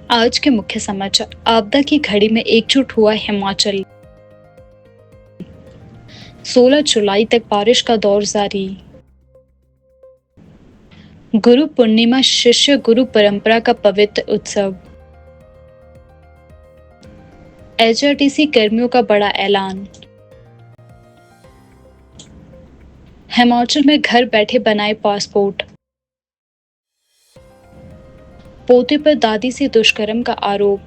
आज के मुख्य समाचार। आपदा की घड़ी में एकजुट हुआ हिमाचल। 16 जुलाई तक बारिश का दौर जारी। गुरु पूर्णिमा शिष्य गुरु परंपरा का पवित्र उत्सव। एचआरटीसी कर्मियों का बड़ा ऐलान। हिमाचल में घर बैठे बनाए पासपोर्ट। पोते पर दादी से दुष्कर्म का आरोप।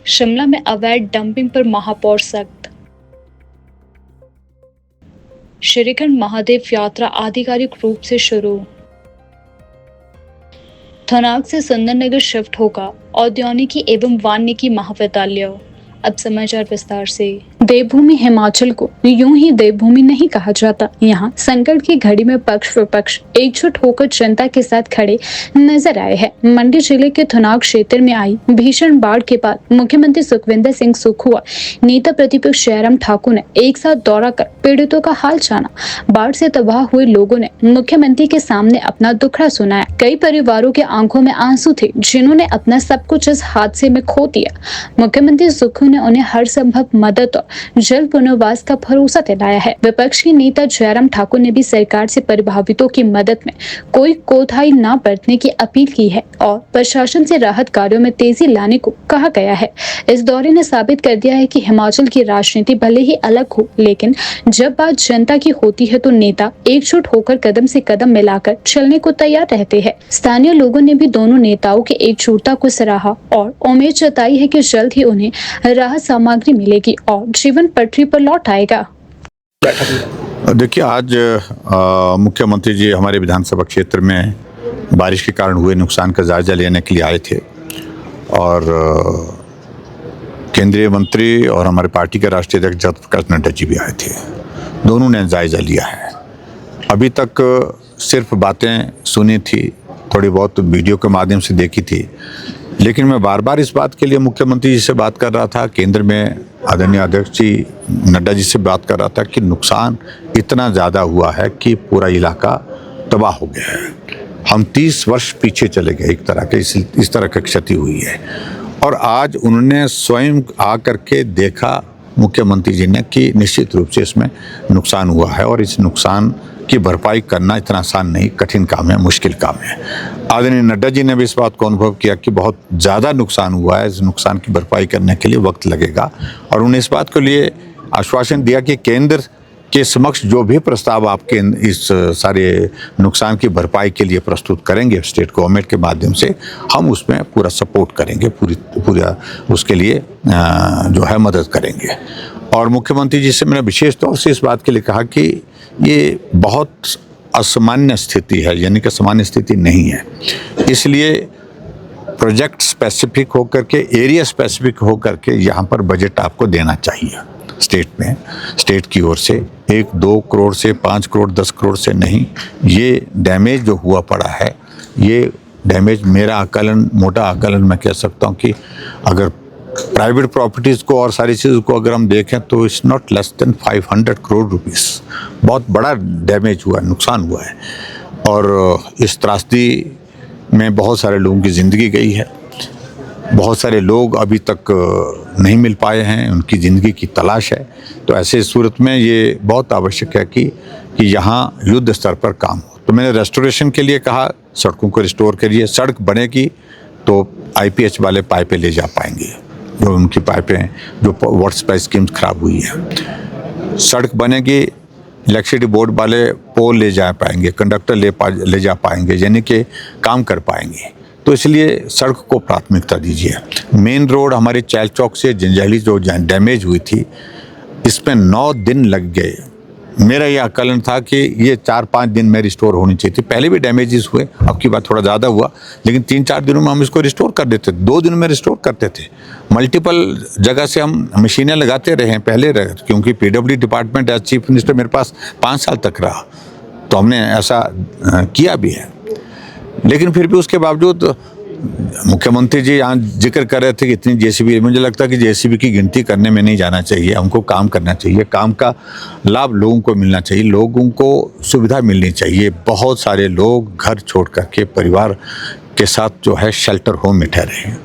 शिमला में अवैध डंपिंग पर महापौर सख्त। श्रीखंड महादेव यात्रा आधिकारिक रूप से शुरू। थनाग से सुंदरनगर शिफ्ट होगा औद्योगिकी एवं वानिकी महाविद्यालय। अब समाचार विस्तार से। देवभूमि हिमाचल को यूं ही देवभूमि नहीं कहा जाता। यहाँ संकट की घड़ी में पक्ष विपक्ष एकजुट होकर जनता के साथ खड़े नजर आए हैं। मंडी जिले के थुनाग क्षेत्र में आई भीषण बाढ़ के बाद मुख्यमंत्री सुखविंदर सिंह सुक्खू और नेता प्रतिपक्ष जयराम ठाकुर ने एक साथ दौरा कर पीड़ितों का हाल जाना। बाढ़ से तबाह हुए लोगों ने मुख्यमंत्री के सामने अपना दुखड़ा सुनाया। कई परिवारों के आंखों में आंसू थे, जिन्होंने अपना सब कुछ इस हादसे में खो दिया। मुख्यमंत्री सुक्खू ने उन्हें हर संभव मदद और जल्द पुनर्वास का भरोसा दिलाया है। विपक्ष के नेता जयराम ठाकुर ने भी सरकार से प्रभावितों की मदद में कोई कोताही न बरतने की अपील की है और प्रशासन से राहत कार्यों में तेजी लाने को कहा गया है। इस दौरे ने साबित कर दिया है कि हिमाचल की राजनीति भले ही अलग हो, लेकिन जब बात जनता की होती है तो नेता एकजुट होकर कदम से कदम मिलाकर चलने को तैयार रहते हैं। स्थानीय लोगों ने भी दोनों नेताओं की एकजुटता को सराहा और उम्मीद जताई है कि जल्द ही उन्हें राहत सामग्री मिलेगी और जीवन पटरी पर लौट आएगा। देखिए, आज मुख्यमंत्री जी हमारे विधानसभा क्षेत्र में बारिश के कारण हुए नुकसान का जायजा लेने के लिए आए थे और केंद्रीय मंत्री और हमारे पार्टी के राष्ट्रीय अध्यक्ष जगत प्रकाश नड्डा जी भी आए थे। दोनों ने जायजा लिया है। अभी तक सिर्फ बातें सुनी थी, थोड़ी बहुत वीडियो के माध्यम से देखी थी, लेकिन मैं बार बार इस बात के लिए मुख्यमंत्री जी से बात कर रहा था, केंद्र में आदरणीय अध्यक्ष जी नड्डा जी से बात कर रहा था कि नुकसान इतना ज़्यादा हुआ है कि पूरा इलाका तबाह हो गया है। हम 30 वर्ष पीछे चले गए, एक तरह के इस तरह की क्षति हुई है। और आज उन्होंने स्वयं आ करके देखा मुख्यमंत्री जी ने कि निश्चित रूप से इसमें नुकसान हुआ है और इस नुकसान की भरपाई करना इतना आसान नहीं, कठिन काम है, मुश्किल काम है। आदरणीय नड्डा जी ने भी इस बात को अनुभव किया कि बहुत ज़्यादा नुकसान हुआ है, इस नुकसान की भरपाई करने के लिए वक्त लगेगा और उन्होंने इस बात के लिए आश्वासन दिया कि केंद्र के समक्ष जो भी प्रस्ताव आपके इस सारे नुकसान की भरपाई के लिए प्रस्तुत करेंगे स्टेट गवर्नमेंट के माध्यम से, हम उसमें पूरा सपोर्ट करेंगे, पूरा उसके लिए जो है मदद करेंगे। और मुख्यमंत्री जी से मैंने विशेष तौर से इस बात के लिए कहा कि ये बहुत असामान्य स्थिति है, यानी कि सामान्य स्थिति नहीं है, इसलिए प्रोजेक्ट स्पेसिफिक होकर के, एरिया स्पेसिफिक होकर के यहाँ पर बजट आपको देना चाहिए स्टेट में, स्टेट की ओर से 1-2 करोड़ से 5 करोड़ 10 करोड़ से नहीं। ये डैमेज जो हुआ पड़ा है, ये डैमेज मेरा आकलन, मोटा आकलन मैं कह सकता हूँ कि अगर प्राइवेट प्रॉपर्टीज़ को और सारी चीज़ों को अगर हम देखें तो it's not less than 500 crore rupees. बहुत बड़ा डैमेज हुआ है, नुकसान हुआ है और इस त्रासदी में बहुत सारे लोगों की ज़िंदगी गई है। बहुत सारे लोग अभी तक नहीं मिल पाए हैं, उनकी ज़िंदगी की तलाश है। तो ऐसे सूरत में ये बहुत आवश्यक है कि यहाँ युद्ध स्तर पर काम हो। तो मैंने रेस्टोरेशन के लिए कहा, सड़कों को रिस्टोर करिए। सड़क बनेगी तो IPH वाले पाइपें ले जा पाएंगे, जो उनकी पाइपें जो वाटर सप्लाई स्कीम्स खराब हुई है। सड़क बनेगी, इलेक्ट्रिसिटी बोर्ड वाले पोल ले जा पाएंगे, कंडक्टर ले जा पाएंगे, यानी कि काम कर पाएंगे। तो इसलिए सड़क को प्राथमिकता दीजिए। मेन रोड हमारे चैल चौक से जंजैहली जो डैमेज हुई थी, इसमें 9 दिन लग गए। मेरा यह आकलन था कि ये 4-5 दिन में रिस्टोर होनी चाहिए थी। पहले भी डैमेजेस हुए, अब की बात थोड़ा ज़्यादा हुआ, लेकिन 3-4 दिनों में हम इसको रिस्टोर कर देते, 2 दिन में रिस्टोर करते थे। मल्टीपल जगह से हम मशीनें लगाते रहे पहले, क्योंकि PWD department as chief minister मेरे पास 5 साल तक रहा, तो हमने ऐसा किया भी है। लेकिन फिर भी उसके बावजूद मुख्यमंत्री जी यहाँ जिक्र कर रहे थे कि इतनी JCB, मुझे लगता है कि JCB की गिनती करने में नहीं जाना चाहिए, हमको काम करना चाहिए, काम का लाभ लोगों को मिलना चाहिए, लोगों को सुविधा मिलनी चाहिए। बहुत सारे लोग घर छोड़ करके, परिवार के साथ जो है शेल्टर होम में ठहरे हैं।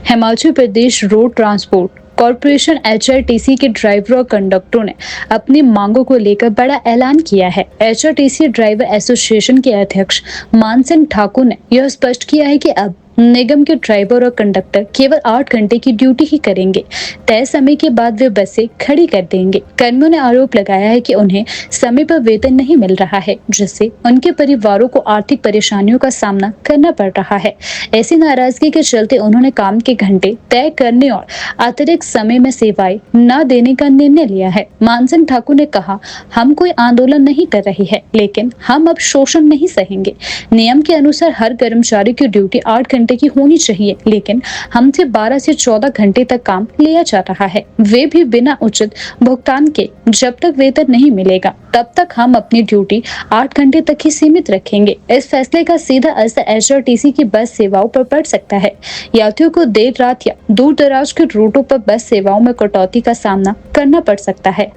Himachal Pradesh road transport corporation HRTC के ड्राइवर और कंडक्टरों ने अपनी मांगों को लेकर बड़ा ऐलान किया है। एचआरटीसी ड्राइवर एसोसिएशन के अध्यक्ष मानसिंह ठाकुर ने यह स्पष्ट किया है कि अब निगम के ड्राइवर और कंडक्टर केवल 8 घंटे की ड्यूटी ही करेंगे। तय समय के बाद वे बसें खड़ी कर देंगे। कर्मियों ने आरोप लगाया है कि उन्हें समय पर वेतन नहीं मिल रहा है, जिससे उनके परिवारों को आर्थिक परेशानियों का सामना करना पड़ रहा है। ऐसी नाराजगी के चलते उन्होंने काम के घंटे तय करने और अतिरिक्त समय में सेवाएं न देने का निर्णय लिया है। मानसिंह ठाकुर ने कहा, हम कोई आंदोलन नहीं कर रहे हैं, लेकिन हम अब शोषण नहीं सहेंगे। नियम के अनुसार हर कर्मचारी की ड्यूटी 8 घंटे की होनी चाहिए, लेकिन हमसे 12 से 14 घंटे तक काम लिया जा रहा है, वे भी बिना उचित भुगतान के। जब तक वेतन नहीं मिलेगा तब तक हम अपनी ड्यूटी 8 घंटे तक ही सीमित रखेंगे। इस फैसले का सीधा असर एचआरटीसी की बस सेवाओं पर पड़ सकता है। यात्रियों को देर रात या दूर दराज के रूटों पर बस सेवाओं में कटौती का सामना करना पड़ सकता है।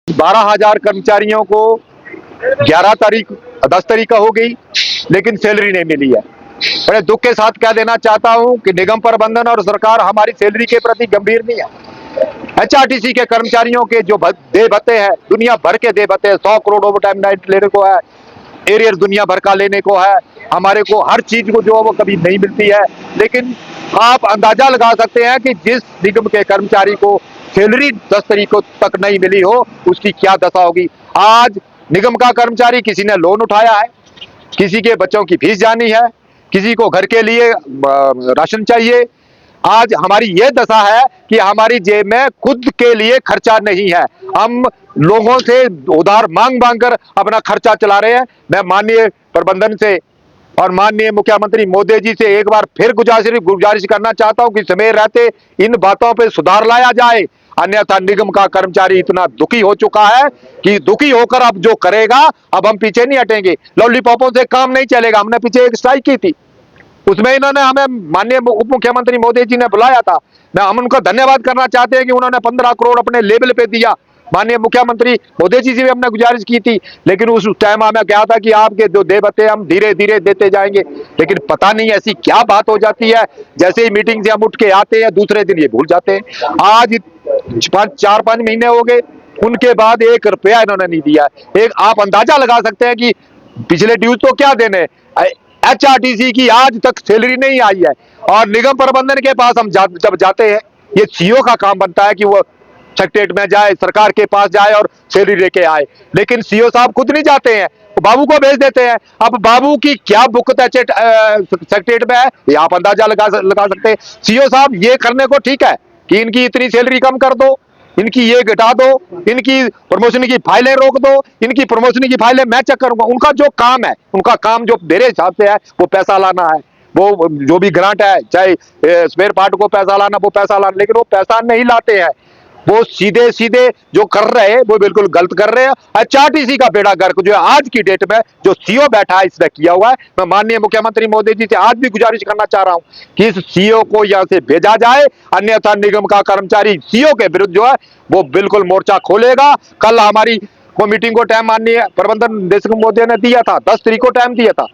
12,000 कर्मचारियों को 10 तारीख का हो गई, लेकिन सैलरी नहीं मिली है। बड़े दुख के साथ कह देना चाहता हूं कि निगम प्रबंधन और सरकार हमारी सैलरी के प्रति गंभीर नहीं है। एचआरटीसी के कर्मचारियों के जो देय भत्ते हैं, दुनिया भर के देय भत्ते हैं, 100 करोड़ ओवर टाइम नाइट लेने को है, एरियर दुनिया भर का लेने को है। हमारे को हर चीज को जो है वो कभी नहीं मिलती है। लेकिन आप अंदाजा लगा सकते हैं कि जिस निगम के कर्मचारी को सैलरी 10 तारीख तक नहीं मिली हो, उसकी क्या दशा होगी। आज निगम का कर्मचारी, किसी ने लोन उठाया है, किसी के बच्चों की फीस जानी है, किसी को घर के लिए राशन चाहिए। आज हमारी यह दशा है कि हमारी जेब में खुद के लिए खर्चा नहीं है। हम लोगों से उधार मांग मांग कर अपना खर्चा चला रहे हैं। मैं माननीय प्रबंधन से और माननीय मुख्यमंत्री मोदी जी से एक बार फिर गुजारिश करना चाहता हूं कि समय रहते इन बातों पे सुधार लाया जाए, अन्यथा निगम का कर्मचारी इतना दुखी हो चुका है कि दुखी होकर अब जो करेगा, अब हम पीछे नहीं हटेंगे। लॉलीपॉपों से काम नहीं चलेगा। हमने पीछे एक स्ट्राइक की थी, उसमें इन्होंने हमें माननीय उप मुख्यमंत्री मोदी जी ने बुलाया था। हम उनका धन्यवाद करना चाहते हैं कि उन्होंने 15 करोड़ अपने लेवल पे दिया। माननीय मुख्यमंत्री मोदी जी से भी हमने गुजारिश की थी, लेकिन उस टाइम हमें क्या था कि आपके जो देय भत्ते हम धीरे धीरे देते जाएंगे। लेकिन पता नहीं ऐसी क्या बात हो जाती है, जैसे ही मीटिंग से हम उठ के आते हैं, दूसरे दिन ये भूल जाते हैं। आज 4-5 महीने हो गए, उनके बाद 1 रुपया इन्होंने नहीं दिया। एक आप अंदाजा लगा सकते हैं कि पिछले ड्यूज तो क्या देने। एचआरटीसी की आज तक सैलरी नहीं आई है, और निगम प्रबंधन के पास हम जब जाते हैं, ये सीईओ का काम बनता है कि वो सेक्रेटरीट में जाए, सरकार के पास जाए और सैलरी लेके आए। लेकिन सीईओ साहब खुद नहीं जाते हैं, बाबू को भेज देते हैं। अब बाबू की क्या बुकत है सेक्रेटरीट में है, ये आप अंदाजा लगा सकते हैं। सीईओ साहब ये करने को ठीक है कि इनकी इतनी सैलरी कम कर दो, इनकी ये घटा दो, इनकी प्रमोशन की फाइलें रोक दो, इनकी प्रमोशन की फाइलें मैं चेक करूंगा। उनका जो काम है, उनका काम जो मेरे हिसाब से है, वो पैसा लाना है। वो जो भी ग्रांट है, चाहे स्पेयर पार्ट को पैसा लाना, वो पैसा लाना, लेकिन वो पैसा नहीं लाते हैं। वो सीधे सीधे जो कर रहे हैं वो बिल्कुल गलत कर रहे हैं। एचआरटीसी का बेड़ा गर्क जो है आज की डेट में जो सीईओ बैठा है, इसने किया हुआ है। मैं माननीय मुख्यमंत्री मोदी जी से आज भी गुजारिश करना चाह रहा हूं कि इस सीईओ को यहां से भेजा जाए, अन्यथा निगम का कर्मचारी सीईओ के विरुद्ध जो है वो बिल्कुल मोर्चा खोलेगा। कल हमारी को मीटिंग को टाइम माननीय प्रबंधन निदेशक मोदी ने दिया था, 10 तारीख को टाइम दिया था,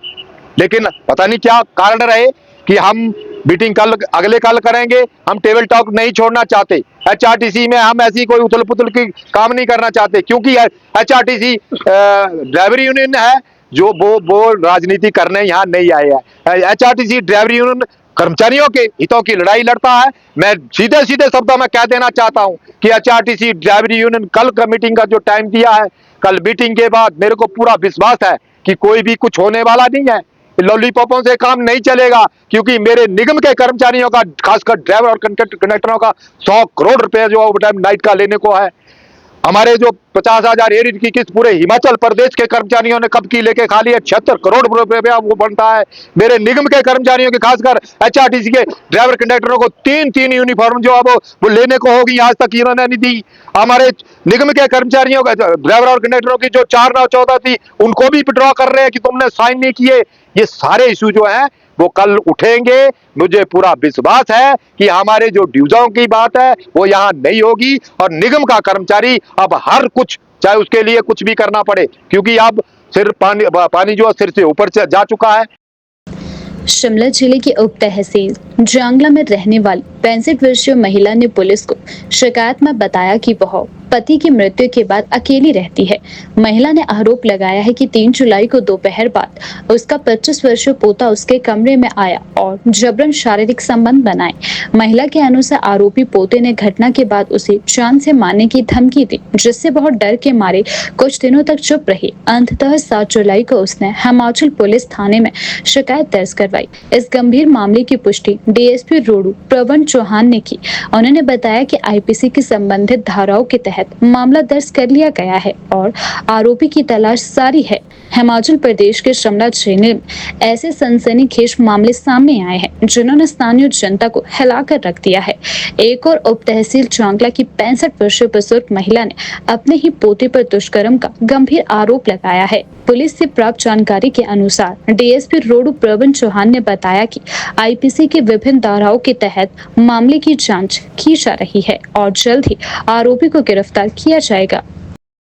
लेकिन पता नहीं क्या कारण रहे कि हम मीटिंग कल अगले कल करेंगे। हम टेबल टॉक नहीं छोड़ना चाहते। एचआरटीसी में हम ऐसी कोई उथल पुथल की काम नहीं करना चाहते, क्योंकि एचआरटीसी ड्राइवर यूनियन है जो वो राजनीति करने यहाँ नहीं आए हैं। एचआरटीसी ड्राइवर यूनियन कर्मचारियों के हितों की लड़ाई लड़ता है। मैं सीधे सीधे शब्दों में कह देना चाहता हूं कि एचआरटीसी ड्राइवर यूनियन कल का मीटिंग का जो टाइम दिया है, कल मीटिंग के बाद मेरे को पूरा विश्वास है कि कोई भी कुछ होने वाला नहीं है। लॉलीपॉपों से काम नहीं चलेगा, क्योंकि मेरे निगम के कर्मचारियों का, खासकर ड्राइवर और कंडक्टरों का 100 करोड़ रुपए जो ओवर टाइम नाइट का लेने को है। हमारे जो 50,000 एरियर की किस्त पूरे हिमाचल प्रदेश के कर्मचारियों ने कब की लेके खा लिया, 76 करोड़ रुपया वो बनता है। मेरे निगम के कर्मचारियों के, खासकर एचआरटीसी के ड्राइवर कंडक्टरों को 3-3 यूनिफॉर्म जो है वो लेने को होगी, आज तक इन्होंने नहीं दी। हमारे निगम के कर्मचारियों का, ड्राइवर और कंडक्टरों की जो 4/9/14 थी, उनको भी विड्रॉ कर रहे हैं कि तुमने साइन नहीं किए। ये सारे इशू जो है वो कल उठेंगे। मुझे पूरा विश्वास है कि हमारे जो ड्यूजों की बात है वो यहाँ नहीं होगी, और निगम का कर्मचारी अब हर कुछ, चाहे उसके लिए कुछ भी करना पड़े, क्योंकि अब सिर पानी जो सिर से ऊपर जा चुका है। शिमला जिले की उप तहसील जांगला में रहने वाली 65 वर्षीय महिला ने पुलिस को शिकायत में बताया कि वह पति की मृत्यु के बाद अकेली रहती है। महिला ने आरोप लगाया है कि 3 जुलाई को दोपहर बाद उसका 25 वर्षीय पोता उसके कमरे में आया और जबरन शारीरिक संबंध बनाए। महिला के अनुसार आरोपी पोते ने घटना के बाद उसे जान से मारने की धमकी दी, जिससे वह डर के मारे कुछ दिनों तक चुप रही। अंततः 7 जुलाई को उसने हिमाचल पुलिस थाने में शिकायत दर्ज करवाई। इस गंभीर मामले की पुष्टि डीएसपी रोडू प्रवीण चौहान ने की। उन्होंने बताया कि आईपीसी की संबंधित धाराओं के तहत मामला दर्ज कर लिया गया है और आरोपी की तलाश जारी है। हिमाचल प्रदेश के शिमला जिले में ऐसे सनसनीखेज मामले सामने आए हैं जिन्होंने स्थानीय जनता को हिलाकर रख दिया है। एक और उप तहसील जांगला की 65 वर्षीय बुजुर्ग महिला ने अपने ही पोते पर दुष्कर्म का गंभीर आरोप लगाया है। पुलिस से प्राप्त जानकारी के अनुसार डीएसपी रोडू प्रवीण चौहान ने बताया कि आईपीसी की विभिन्न धाराओं के तहत मामले की जांच की जा रही है और जल्द ही आरोपी को गिरफ्तार किया जाएगा।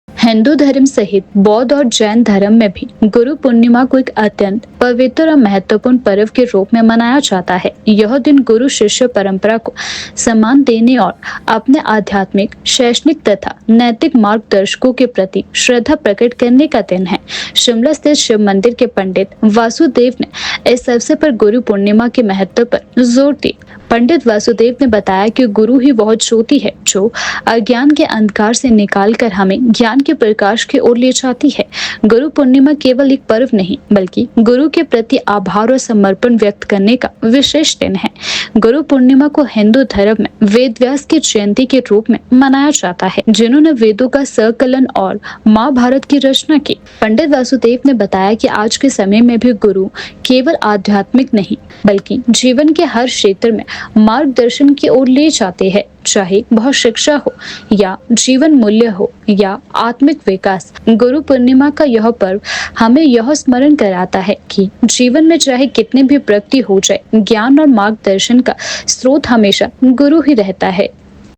हिंदू धर्म सहित बौद्ध और जैन धर्म में भी गुरु पूर्णिमा को एक अत्यंत पवित्र और महत्वपूर्ण पर्व के रूप में मनाया जाता है। यह दिन गुरु शिष्य परंपरा को सम्मान देने और अपने आध्यात्मिक, शैक्षणिक तथा नैतिक मार्गदर्शकों के प्रति श्रद्धा प्रकट करने का दिन है। शिमला स्थित शिव मंदिर के पंडित वासुदेव ने इस अवसर पर गुरु पूर्णिमा के महत्व पर जोर दिया। पंडित वासुदेव ने बताया कि गुरु ही वह ज्योति है जो अज्ञान के अंधकार से निकालकर हमें ज्ञान के प्रकाश की ओर ले जाती है। गुरु पूर्णिमा केवल एक पर्व नहीं बल्कि गुरु के प्रति आभार और समर्पण व्यक्त करने का विशेष दिन है। गुरु पूर्णिमा को हिंदू धर्म में वेद व्यास की जयंती के रूप में मनाया जाता है, जिन्होंने वेदों का संकलन और महाभारत की रचना की। पंडित वासुदेव ने बताया कि आज के समय में भी गुरु केवल आध्यात्मिक नहीं बल्कि जीवन के हर क्षेत्र में मार्गदर्शन की ओर ले जाते हैं, चाहे वह शिक्षा हो या जीवन मूल्य हो या आत्मिक विकास। गुरु पूर्णिमा का यह पर्व हमें यह स्मरण कराता है कि जीवन में चाहे कितनी भी प्रगति हो जाए, ज्ञान और मार्गदर्शन का स्रोत हमेशा गुरु ही रहता है।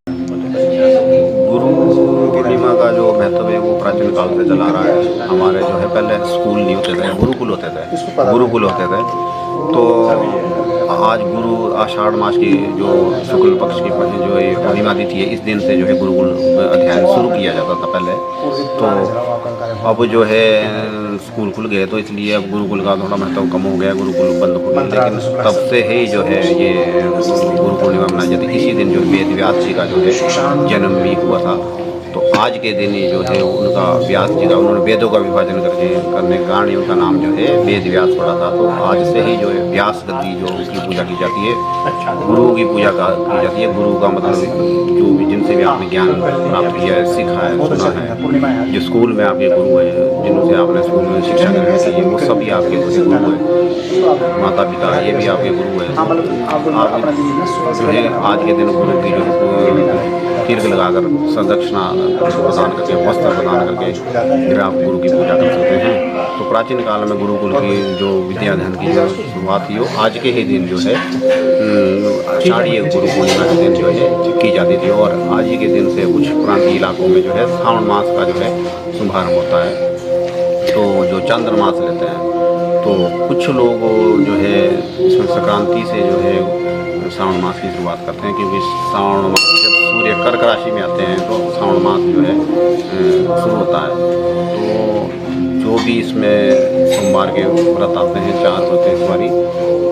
गुरु पूर्णिमा का जो महत्व है वो प्राचीन काल से चला रहा है। हमारे जो है पहले स्कूल नहीं होते थे, गुरुकुल होते थे। तो आज गुरु आषाढ़ मास की जो शुक्ल पक्ष की जो ये पूर्णिमा तिथि है, इस दिन से जो है गुरुकुल अध्ययन शुरू किया जाता था पहले। तो अब जो है स्कूल खुल गए तो इसलिए अब गुरुकुल का थोड़ा महत्व कम हो गया, गुरुकुल बंद हो गया। लेकिन तब से ही जो है ये गुरु पूर्णिमा मनाई जाती है। इसी दिन जो वेद व्यास जी का जो है जन्म भी हुआ था। तो आज के दिन ही जो है उनका व्यास जी का, उन्होंने वेदों का विभाजन करने के कारण उनका नाम जो है वेद व्यास पड़ा था। तो आज से ही जो है व्यास गद्दी जो उसकी पूजा की जाती है, गुरुओं की पूजा की जाती है। गुरु का मतलब जो भी जिनसे भी आपने ज्ञान प्राप्त किया है, सीखा है, सुना है, जो स्कूल में आपके गुरु है, जिनसे आपने स्कूल में शिक्षा ग्रहण की है, वो सभी आपके गुरु है। माता पिता ये भी आपके गुरु है। आप जो है आज के दिन गुरु की जो तीर्थ लगाकर संदक्षिणा प्रदान करके, वस्त्र प्रदान करके फिर आप गुरु की पूजा कर सकते हैं। तो प्राचीन काल में गुरुकुल की जो विद्याध्ययन की जो शुरुआत थी वो आज के ही दिन जो है आषाढ़ी गुरु पूर्णिमा के दिन जो है की जाती थी। और आज ही के दिन से कुछ प्रांतीय इलाकों में जो है श्रावण मास का जो है शुभारंभ होता है। तो जो चंद्रमास लेते हैं, तो कुछ लोग जो है इसमें संक्रांति से जो है श्रावण मास की शुरुआत करते हैं, क्योंकि श्रावण मास जब सूर्य कर्क राशि में आते हैं तो श्रावण मास जो है शुरू होता है। तो जो भी इसमें सोमवार के व्रत आते हैं, 4 व्रत हैं इस बारी,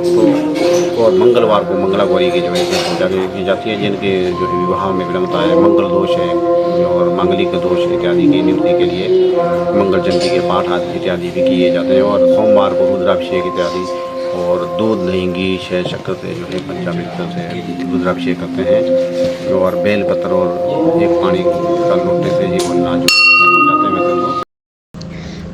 तो और मंगलवार को मंगला गौरी की जो है पूजा की जाती है, जिनके जो है विवाह में विलंबता है, मंगल दोष है और मांगलिक दोष इत्यादि की निवृत्ति के लिए मंगल जयंती के पाठ आदि इत्यादि भी किए जाते हैं। और सोमवार को रुद्राभिषेक इत्यादि और दूध, दही, घी, शहद, शक्कर से जो है पंचामृत से रुद्राभिषेक करते हैं। और बेलपत्र और एक पानी का लोटे से ये बनना जो जाते हैं।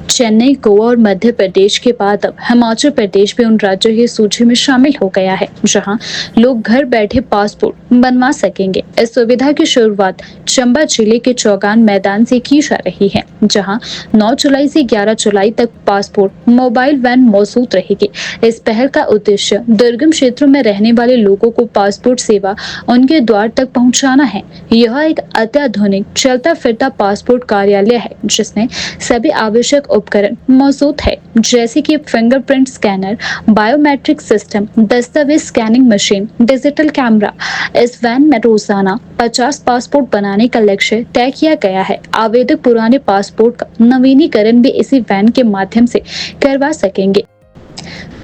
चेन्नई, गोवा और मध्य प्रदेश के बाद अब हिमाचल प्रदेश भी उन राज्यों की सूची में शामिल हो गया है जहां लोग घर बैठे पासपोर्ट बनवा सकेंगे। इस सुविधा की शुरुआत चंबा जिले के चौगान मैदान से की जा रही है, जहां 9 जुलाई से 11 जुलाई तक पासपोर्ट मोबाइल वैन मौजूद रहेगी। इस पहल का उद्देश्य दुर्गम क्षेत्रों में रहने वाले लोगों को पासपोर्ट सेवा उनके द्वार तक पहुंचाना है। यह एक अत्याधुनिक चलता फिरता पासपोर्ट कार्यालय है जिसमें सभी आवश्यक उपकरण मौजूद है, जैसे कि फिंगरप्रिंट स्कैनर, बायोमेट्रिक सिस्टम, दस्तावेज स्कैनिंग मशीन, डिजिटल कैमरा। इस वैन में रोजाना 50 पासपोर्ट बनाने का लक्ष्य तय किया गया है। आवेदक पुराने पासपोर्ट का नवीनीकरण भी इसी वैन के माध्यम से करवा सकेंगे।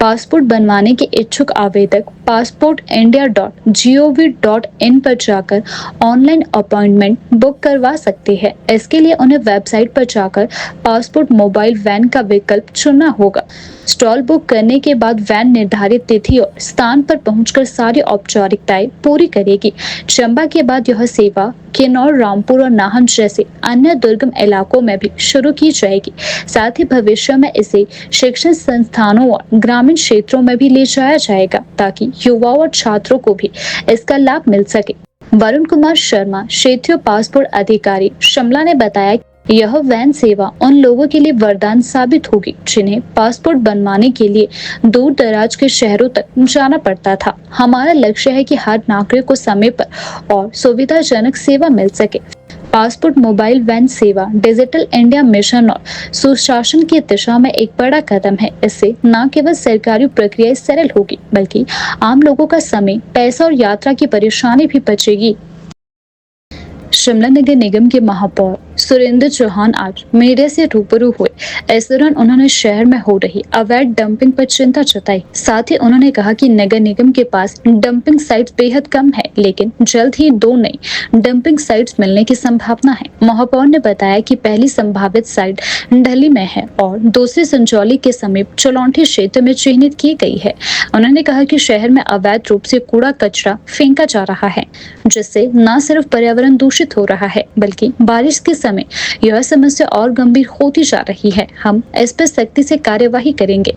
पासपोर्ट बनवाने के इच्छुक आवेदक passportindia.gov.in पर जाकर ऑनलाइन अपॉइंटमेंट बुक करवा सकते हैं। इसके लिए उन्हें वेबसाइट पर जाकर पासपोर्ट मोबाइल वैन का विकल्प चुनना होगा। स्टॉल बुक करने के बाद वैन निर्धारित तिथि और स्थान पर पहुंचकर सारी औपचारिकताएं पूरी करेगी। चंबा के बाद यह सेवा किन्नौर, रामपुर और नाहन जैसे अन्य दुर्गम इलाकों में भी शुरू की जाएगी। साथ ही भविष्य में इसे शिक्षण संस्थानों और ग्रामीण क्षेत्रों में भी ले जाया जाएगा, ताकि युवाओं और छात्रों को भी इसका लाभ मिल सके। वरुण कुमार शर्मा, क्षेत्रीय पासपोर्ट अधिकारी, शिमला ने बताया कि यह वैन सेवा उन लोगों के लिए वरदान साबित होगी जिन्हें पासपोर्ट बनवाने के लिए दूर दराज के शहरों तक जाना पड़ता था। हमारा लक्ष्य है कि हर नागरिक को समय पर और सुविधाजनक सेवा मिल सके। पासपोर्ट मोबाइल वैन सेवा डिजिटल इंडिया मिशन और सुशासन की दिशा में एक बड़ा कदम है। इससे न केवल सरकारी प्रक्रिया सरल होगी, बल्कि आम लोगों का समय, पैसा और यात्रा की परेशानी भी बचेगी। शिमला नगर निगम के महापौर सुरेंद्र चौहान आज मीडिया से रूबरू हुए। इस दौरान उन्होंने शहर में हो रही अवैध डंपिंग पर चिंता जताई। साथ ही उन्होंने कहा कि नगर निगम के पास डंपिंग साइट्स बेहद कम है, लेकिन जल्द ही 2 नई डंपिंग साइट्स मिलने की संभावना है। महापौर ने बताया कि पहली संभावित साइट ढली में है और दूसरी संजौली के समीप चलौंठी क्षेत्र में चिन्हित की गई है। उन्होंने कहा कि शहर में अवैध रूप से कूड़ा कचरा फेंका जा रहा है, जिससे न सिर्फ पर्यावरण दूषित हो रहा है, बल्कि बारिश के समय यह समस्या और गंभीर होती जा रही है। हम इस पर सख्ती से कार्यवाही करेंगे।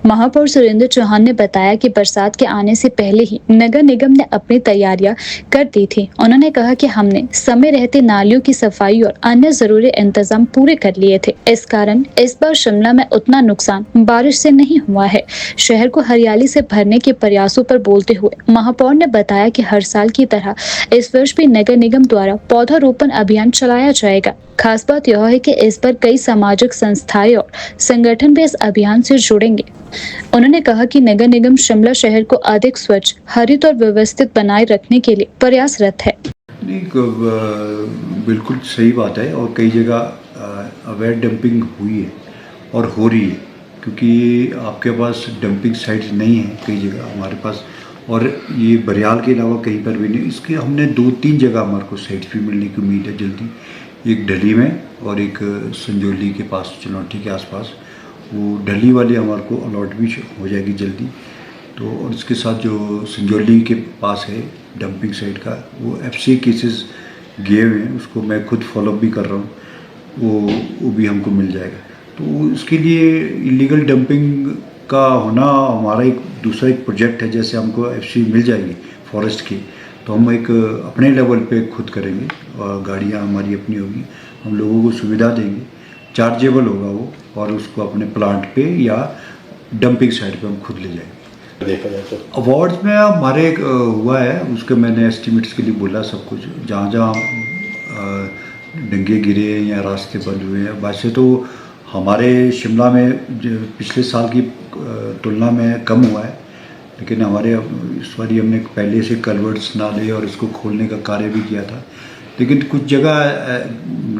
महापौर सुरेंद्र चौहान ने बताया कि बरसात के आने से पहले ही नगर निगम ने अपनी तैयारियां कर दी थी। उन्होंने कहा कि हमने समय रहते नालियों की सफाई और अन्य जरूरी इंतजाम पूरे कर लिए थे। इस कारण इस बार शिमला में उतना नुकसान बारिश से नहीं हुआ है। शहर को हरियाली से भरने के प्रयासों पर बोलते हुए महापौर ने बताया कि हर साल की तरह इस वर्ष भी नगर निगम द्वारा पौधारोपण अभियान चलाया जाएगा। खास बात यह है कि इस पर कई सामाजिक संस्थाएं और संगठन भी इस अभियान से जुड़ेंगे। उन्होंने कहा कि नगर निगम शिमला शहर को अधिक स्वच्छ, हरित और व्यवस्थित बनाए रखने के लिए प्रयासरत है। नहीं, बिल्कुल सही बात है और कई जगह अवैध डंपिंग हुई है और हो रही है, क्योंकि आपके पास डंपिंग साइट्स नहीं है कई जगह हमारे पास, और ये बरियाल के अलावा कहीं पर भी नहीं। इसके हमने 2-3 जगह हमारे को साइट्स भी मिलने की उम्मीद है जल्दी, एक ढली में और एक संजौली के पास, चलौंठी के आसपास। वो ढली वाली हमारे को अलॉट भी हो जाएगी जल्दी। तो और इसके साथ जो संजौली के पास है डंपिंग साइट का, वो FCA केसेस गए हुए हैं, उसको मैं खुद फॉलोअप भी कर रहा हूँ, वो भी हमको मिल जाएगा। तो इसके लिए इलीगल डंपिंग का होना हमारा एक दूसरा एक प्रोजेक्ट है। जैसे हमको FCA मिल जाएगी फॉरेस्ट की, तो हम एक अपने लेवल पे खुद करेंगे और गाड़ियाँ हमारी अपनी होगी, हम लोगों को सुविधा देंगे, चार्जेबल होगा वो, और उसको अपने प्लांट पे या डंपिंग साइट पे हम खुद ले जाएंगे। देखा जाए तो अवार्ड्स में हमारे हुआ है, उसके मैंने एस्टिमेट्स के लिए बोला सब कुछ, जहाँ जहाँ डंगे गिरे हैं या रास्ते बंद हुए हैं। वैसे तो हमारे शिमला में पिछले साल की तुलना में कम हुआ है, लेकिन हमारे इस बार हमने पहले से कल्वर्ट्स नाले और इसको खोलने का कार्य भी किया था, लेकिन कुछ जगह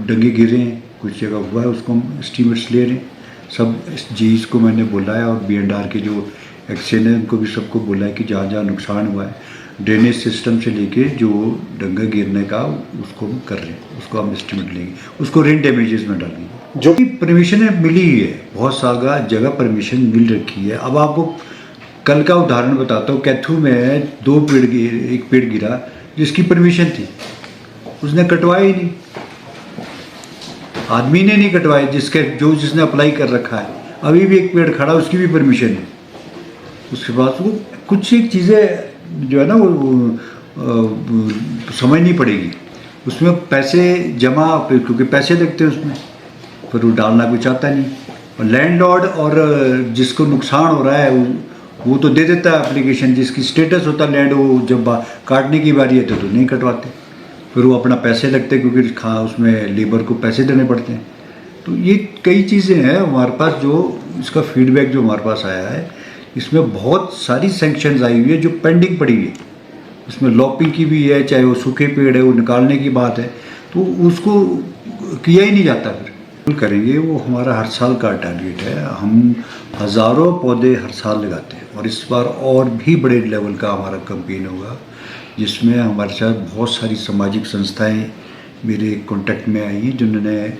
डंगे गिरे हैं, कुछ जगह हुआ है, उसको हम एस्टीमेट्स ले रहे हैं। सब जीज को मैंने बोला है और B&R के जो एक्शन है उनको भी सबको बोला है कि जहाँ जहाँ नुकसान हुआ है ड्रेनेज सिस्टम से लेके जो डंगा गिरने का उसको हम कर रहे हैं, उसको हम एस्टिमेट लेंगे, उसको रेन डैमेजेस में डालेंगे। जो कि परमिशन मिली ही है, बहुत सारा जगह परमिशन मिल रखी है। अब आपको कल का उदाहरण बताता हूँ, कैथू में 2 पेड़ एक पेड़ गिरा जिसकी परमिशन थी, उसने कटवाया ही नहीं, आदमी ने नहीं कटवाया, जिसने अप्लाई कर रखा है। अभी भी एक पेड़ खड़ा, उसकी भी परमिशन है। उसके बाद वो कुछ एक चीज़ें जो है ना वो समझनी पड़ेगी, उसमें पैसे जमा, क्योंकि पैसे लगते हैं उसमें, फिर वो डालना कोई चाहता नहीं। और लैंडलॉर्ड और जिसको नुकसान हो रहा है वो तो दे देता है एप्लीकेशन, जिसकी स्टेटस होता है लैंड, वो जब काटने की बारी है तो नहीं कटवाते, फिर वो अपना पैसे लगते हैं, क्योंकि उसमें लेबर को पैसे देने पड़ते हैं। तो ये कई चीज़ें हैं हमारे पास, जो इसका फीडबैक जो हमारे पास आया है, इसमें बहुत सारी सैंक्शंस आई हुई है जो पेंडिंग पड़ी है। इसमें लॉपिंग की भी है, चाहे वो सूखे पेड़ है वो निकालने की बात है, तो उसको किया ही नहीं जाता। फिर करेंगे, वो हमारा हर साल का टारगेट है। हम हज़ारों पौधे हर साल लगाते हैं और इस बार और भी बड़े लेवल का हमारा कैंपेन होगा, जिसमें हमारे साथ बहुत सारी सामाजिक संस्थाएं मेरे कांटेक्ट में आई हैं, जिन्होंने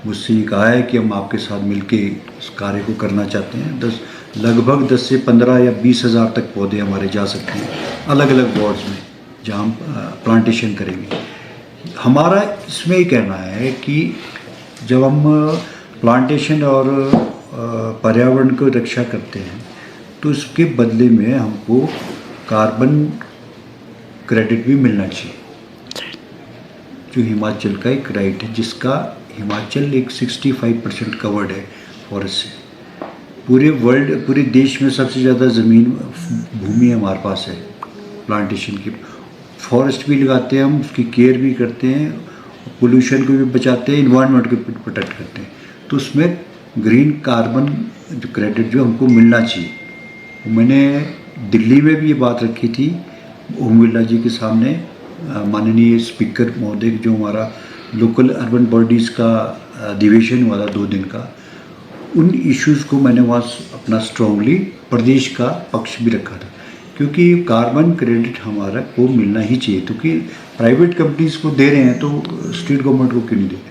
मुझसे ये कहा है कि हम आपके साथ मिलके इस कार्य को करना चाहते हैं। लगभग 10 से 15 या 20 हज़ार तक पौधे हमारे जा सकते हैं अलग अलग वार्ड्स में, जहाँ हम प्लांटेशन करेंगे। हमारा इसमें ये कहना है कि जब हम प्लांटेशन और पर्यावरण को रक्षा करते हैं तो इसके बदले में हमको कार्बन क्रेडिट भी मिलना चाहिए, जो हिमाचल का एक राइट है, जिसका हिमाचल एक 65% कवर्ड है फॉरेस्ट से। पूरे वर्ल्ड, पूरे देश में सबसे ज़्यादा ज़मीन भूमि हमारे पास है प्लांटेशन की। फॉरेस्ट भी लगाते हैं हम, उसकी केयर भी करते हैं, पोल्यूशन को भी बचाते हैं, इन्वायरमेंट को भी प्रोटेक्ट करते हैं। तो उसमें ग्रीन कार्बन जो क्रेडिट जो हमको मिलना चाहिए। मैंने दिल्ली में भी ये बात रखी थी ओम बिरला जी के सामने, माननीय स्पीकर महोदय, जो हमारा लोकल अर्बन बॉडीज़ का अधिवेशन हुआ था 2 दिन का, उन इश्यूज़ को मैंने वहाँ अपना स्ट्रांगली प्रदेश का पक्ष भी रखा था, क्योंकि कार्बन क्रेडिट हमारा को मिलना ही चाहिए। क्योंकि प्राइवेट कंपनीज को दे रहे हैं तो स्टेट गवर्नमेंट को क्यों नहीं दे रहे।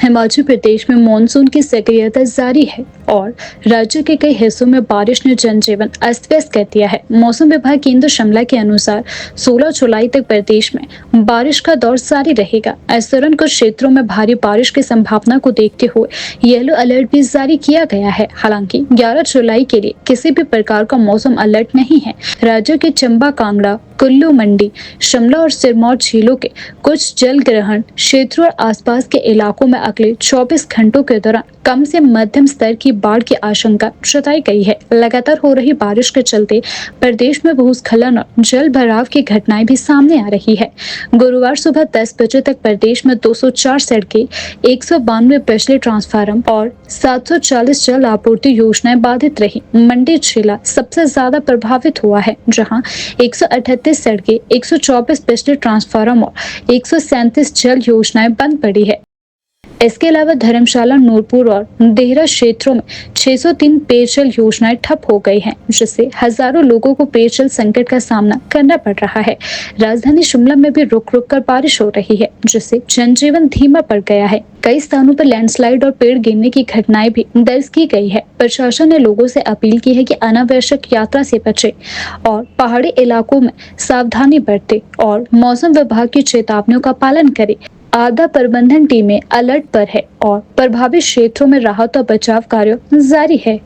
हिमाचल प्रदेश में मानसून की सक्रियता जारी है और राज्य के कई हिस्सों में बारिश ने जनजीवन अस्त व्यस्त कर दिया है। मौसम विभाग केंद्र शिमला के अनुसार 16 जुलाई तक प्रदेश में बारिश का दौर जारी रहेगा। इस दौरान कुछ क्षेत्रों में भारी बारिश की संभावना को देखते हुए येलो अलर्ट भी जारी किया गया है। हालांकि 11 जुलाई के लिए किसी भी प्रकार का मौसम अलर्ट नहीं है। राज्य के चंबा, कांगड़ा, कुल्लू, मंडी, शिमला और सिरमौर झीलों के कुछ जल ग्रहण क्षेत्रों और आसपास के इलाकों में अगले 24 घंटों के दौरान कम से मध्यम स्तर की बाढ़ की आशंका जताई गई है। लगातार हो रही बारिश के चलते प्रदेश में भूस्खलन और जल भराव की घटनाएं भी सामने आ रही है। गुरुवार सुबह 10 बजे तक प्रदेश में 204 सड़कें, 192 बिजली ट्रांसफार्मर और 740 जल आपूर्ति योजनाएं बाधित रही। मंडी जिला सबसे ज्यादा प्रभावित हुआ है, जहां 138 सड़कें, 124 बिजली ट्रांसफार्मर और 137 जल योजनाएं बंद पड़ी है। इसके अलावा धर्मशाला, नूरपुर और देहरा क्षेत्रों में 603 पेयजल योजनाएं ठप हो गई हैं, जिससे हजारों लोगों को पेयजल संकट का सामना करना पड़ रहा है। राजधानी शिमला में भी रुक रुक कर बारिश हो रही है, जिससे जनजीवन धीमा पड़ गया है। कई स्थानों पर लैंडस्लाइड और पेड़ गिरने की घटनाएं भी दर्ज की गई है। प्रशासन ने लोगों से अपील की है कि अनावश्यक यात्रा से बचें और पहाड़ी इलाकों में सावधानी बरतें और मौसम विभाग की चेतावनियों का पालन करें। आपदा प्रबंधन टीमें अलर्ट पर है और प्रभावित क्षेत्रों में राहत और बचाव कार्य जारी है।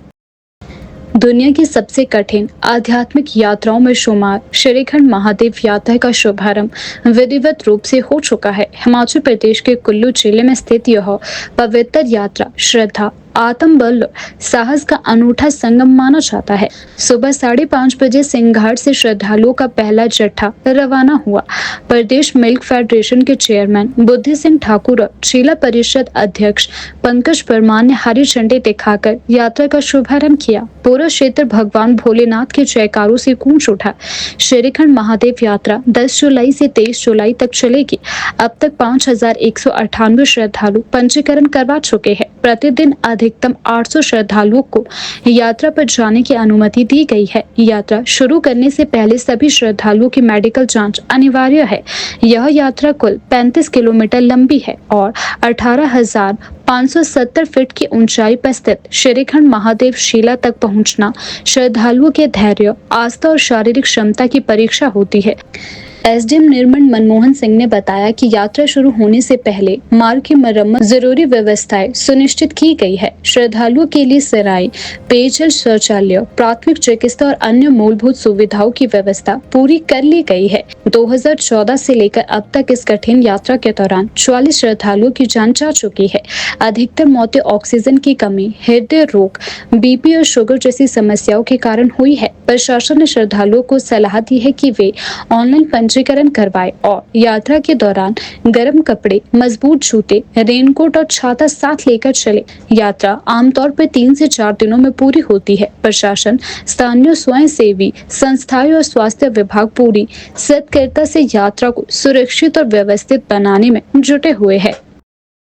दुनिया की सबसे कठिन आध्यात्मिक यात्राओं में शुमार श्रीखंड महादेव यात्रा का शुभारंभ विधिवत रूप से हो चुका है। हिमाचल प्रदेश के कुल्लू जिले में स्थित यह पवित्र यात्रा श्रद्धा, आत्मबल, साहस का अनूठा संगम माना जाता है। सुबह 5:30 बजे सिंघाट से श्रद्धालुओं का पहला जत्था रवाना हुआ। प्रदेश मिल्क फेडरेशन के चेयरमैन बुद्धि सिंह ठाकुर और जिला परिषद अध्यक्ष पंकज परमार ने हरी झंडी दिखाकर यात्रा का शुभारंभ किया। पूरा क्षेत्र भगवान भोलेनाथ के जयकारों से गूंज उठा। श्रीखंड महादेव यात्रा 10 जुलाई से 23 जुलाई तक चलेगी। अब तक 5198 श्रद्धालु पंजीकरण करवा चुके हैं। प्रतिदिन अधिकतम 800 श्रद्धालुओं को यात्रा पर जाने की अनुमति दी गई है। यात्रा शुरू करने से पहले सभी श्रद्धालुओं की मेडिकल जांच अनिवार्य है। यह यात्रा कुल 35 किलोमीटर लंबी है और 18,570 फीट की ऊंचाई पर स्थित श्रीखंड महादेव शिला तक पहुंचना श्रद्धालुओं के धैर्य, आस्था और शारीरिक क्षमता की परीक्षा होती है। एसडीएम निर्मल मनमोहन सिंह ने बताया कि यात्रा शुरू होने से पहले मार्ग की मरम्मत जरूरी व्यवस्थाएं सुनिश्चित की गई है। श्रद्धालुओं के लिए सराय, पेयजल, शौचालय, प्राथमिक चिकित्सा और अन्य मूलभूत सुविधाओं की व्यवस्था पूरी कर ली गई है। 2014 से लेकर अब तक इस कठिन यात्रा के दौरान 44 श्रद्धालुओं की जान जा चुकी है। अधिकतर मौतें ऑक्सीजन की कमी, हृदय रोग, बीपी और शुगर जैसी समस्याओं के कारण हुई है। प्रशासन ने श्रद्धालुओं को सलाह दी है कि वे ऑनलाइन पंजीकरण करवाए और यात्रा के दौरान गर्म कपड़े, मजबूत जूते, रेनकोट और छाता साथ लेकर चले। यात्रा आमतौर पर 3 से 4 दिनों में पूरी होती है। प्रशासन, स्थानीय स्वयंसेवी संस्थाएं और स्वास्थ्य विभाग पूरी सतर्कता से यात्रा को सुरक्षित और व्यवस्थित बनाने में जुटे हुए हैं।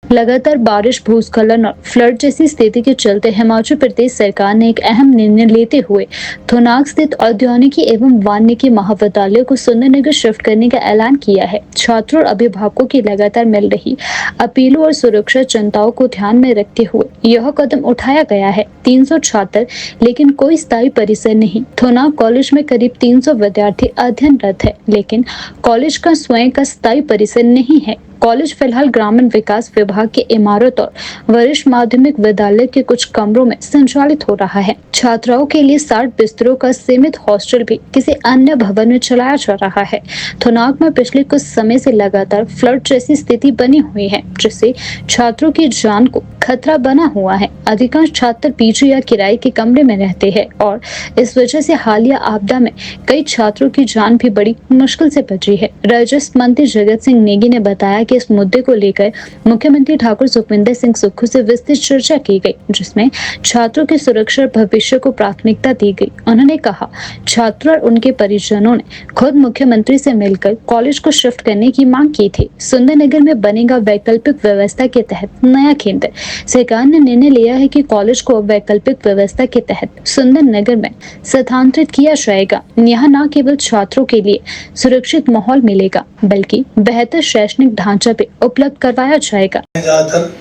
लगातार बारिश, भूस्खलन और फ्लड जैसी स्थिति के चलते हिमाचल प्रदेश सरकार ने एक अहम निर्णय लेते हुए थोनाग स्थित औद्योगिकी एवं वानिकी महाविद्यालय को सुंदरनगर शिफ्ट करने का ऐलान किया है। छात्रों और अभिभावकों की लगातार मिल रही अपीलों और सुरक्षा चिंताओं को ध्यान में रखते हुए यह कदम उठाया गया है। 300 छात्र लेकिन कोई स्थायी परिसर नहीं। थोनाग कॉलेज में करीब 300 विद्यार्थी अध्ययनरत है, लेकिन कॉलेज का स्वयं का स्थायी परिसर नहीं है। कॉलेज फिलहाल ग्रामीण विकास विभाग की इमारत और वरिष्ठ माध्यमिक विद्यालय के कुछ कमरों में संचालित हो रहा है। छात्राओं के लिए 60 बिस्तरों का सीमित हॉस्टल भी किसी अन्य भवन में चलाया जा रहा है। थोनाग में पिछले कुछ समय से लगातार फ्लड जैसी स्थिति बनी हुई है, जिससे छात्रों की जान को खतरा बना हुआ है। अधिकांश छात्र पीजी या किराए के कमरे में रहते हैं और इस वजह से हालिया आपदा में कई छात्रों की जान भी बड़ी मुश्किल से बची है। राजस्व मंत्री जगत सिंह नेगी ने बताया कि इस मुद्दे को लेकर मुख्यमंत्री ठाकुर सुखविंदर सिंह सुक्खू से विस्तृत चर्चा की गई, जिसमें छात्रों की सुरक्षा और भविष्य को प्राथमिकता दी गई। उन्होंने कहा, छात्रों और उनके परिजनों ने खुद मुख्यमंत्री से मिलकर कॉलेज को शिफ्ट करने की मांग की थी। सुंदरनगर में बनेगा वैकल्पिक व्यवस्था के तहत नया केंद्र। सरकार ने निर्णय लिया है कि कॉलेज को वैकल्पिक व्यवस्था के तहत सुंदरनगर में स्थानांतरित किया जाएगा। यहाँ न केवल छात्रों के लिए सुरक्षित माहौल मिलेगा, बल्कि बेहतर शैक्षणिक ढांचा भी उपलब्ध करवाया जाएगा। ज्यादातर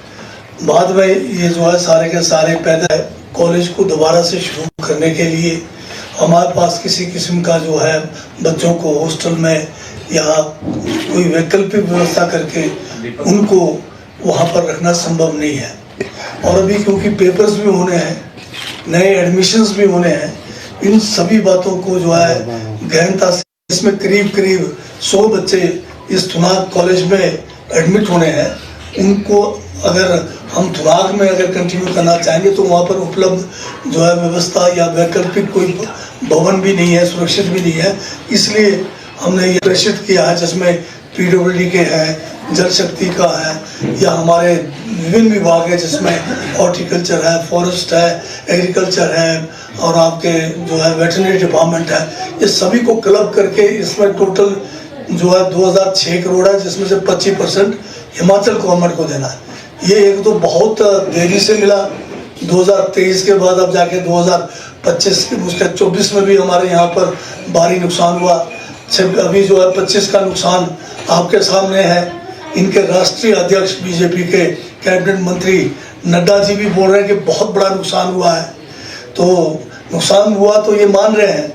बाद में ये जो है सारे के सारे पैदा कॉलेज को दोबारा से शुरू करने के लिए हमारे पास किसी किस्म का जो है बच्चों को हॉस्टल में या कोई वैकल्पिक व्यवस्था करके उनको वहाँ पर रखना संभव नहीं है। और अभी क्योंकि पेपर्स भी होने हैं, नए एडमिशन्स भी होने हैं, इन सभी बातों को जो है गहनता से, इसमें करीब 100 बच्चे इस थोनाग कॉलेज में एडमिट होने हैं। उनको अगर हम थोनाग में अगर कंटिन्यू करना चाहेंगे तो वहाँ पर उपलब्ध जो है व्यवस्था या वैकल्पिक कोई भवन भी नहीं है, सुरक्षित भी नहीं है। इसलिए हमने ये प्रेषित किया है, जिसमें पीडब्ल्यूडी के हैं, जल शक्ति का है, या हमारे विभिन्न विभाग है जिसमें हॉर्टिकल्चर है, फॉरेस्ट है, एग्रीकल्चर है और आपके जो है वेटरनरी डिपार्टमेंट है। ये सभी को क्लब करके इसमें टोटल जो है 2006 करोड़ है, जिसमें से 25% हिमाचल गवर्नमेंट को देना है। ये एक तो बहुत देरी से मिला, 2023 के बाद अब जाके 2025 के उसके 24 में भी हमारे यहाँ पर भारी नुकसान हुआ। अभी जो है 25 का नुकसान आपके सामने है। इनके राष्ट्रीय अध्यक्ष बीजेपी के कैबिनेट मंत्री नड्डा जी भी बोल रहे हैं कि बहुत बड़ा नुकसान हुआ है। तो नुकसान हुआ तो ये मान रहे हैं,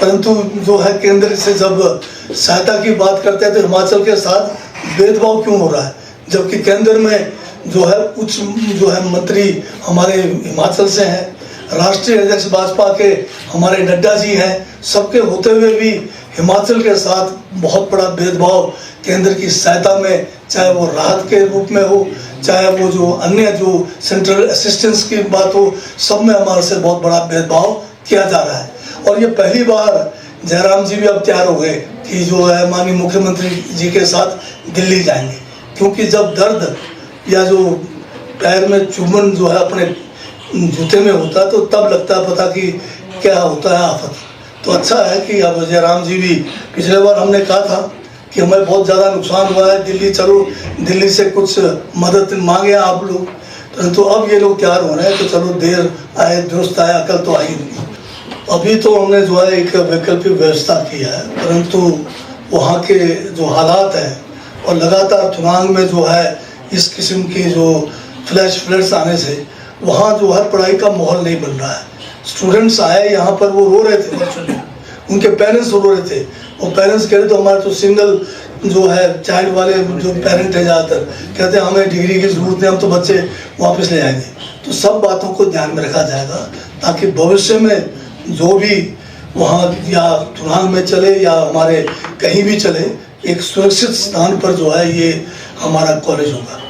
परंतु जो है केंद्र से जब सहायता की बात करते हैं तो हिमाचल के साथ भेदभाव क्यों हो रहा है, जबकि केंद्र में जो है उच्च जो है मंत्री हमारे हिमाचल से हैं, राष्ट्रीय अध्यक्ष भाजपा के हमारे नड्डा जी हैं। सबके होते हुए भी हिमाचल के साथ बहुत बड़ा भेदभाव केंद्र की सहायता में, चाहे वो राहत के रूप में हो, चाहे वो जो अन्य जो सेंट्रल असिस्टेंस की बात हो, सब में हमारे से बहुत बड़ा भेदभाव किया जा रहा है। और ये पहली बार जयराम जी भी अब तैयार हो गए कि जो है माननीय मुख्यमंत्री जी के साथ दिल्ली जाएंगे, क्योंकि जब दर्द या जो पैर में चुभन जो है अपने जूते में होता है तो तब लगता है पता कि क्या होता है आफत। तो अच्छा है कि अब जयराम जी भी, पिछले बार हमने कहा था कि हमें बहुत ज़्यादा नुकसान हुआ है, दिल्ली चलो, दिल्ली से कुछ मदद मांगे आप लोग, परंतु अब ये लोग तैयार हो रहे हैं। तो चलो देर आए दुरुस्त आए, अकल तो आई नहीं। अभी तो हमने जो है एक वैकल्पिक व्यवस्था की है, परंतु वहाँ के जो हालात हैं और लगातार थोनाग में जो है इस किस्म की जो फ्लैश फ्लड्स आने से वहाँ जो है पढ़ाई का माहौल नहीं बन रहा है। स्टूडेंट्स आए यहाँ पर, वो रो रहे थे, उनके पेरेंट्स रो रहे थे, और पेरेंट्स कह रहे तो हमारे तो सिंगल जो है चाइल्ड वाले जो पेरेंट है ज़्यादातर कहते हैं हमें डिग्री की ज़रूरत नहीं, हम तो बच्चे वापस ले आएंगे। तो सब बातों को ध्यान में रखा जाएगा ताकि भविष्य में जो भी वहाँ या थोनाग में चले या हमारे कहीं भी चले, एक सुरक्षित स्थान पर जो है ये हमारा कॉलेज होगा।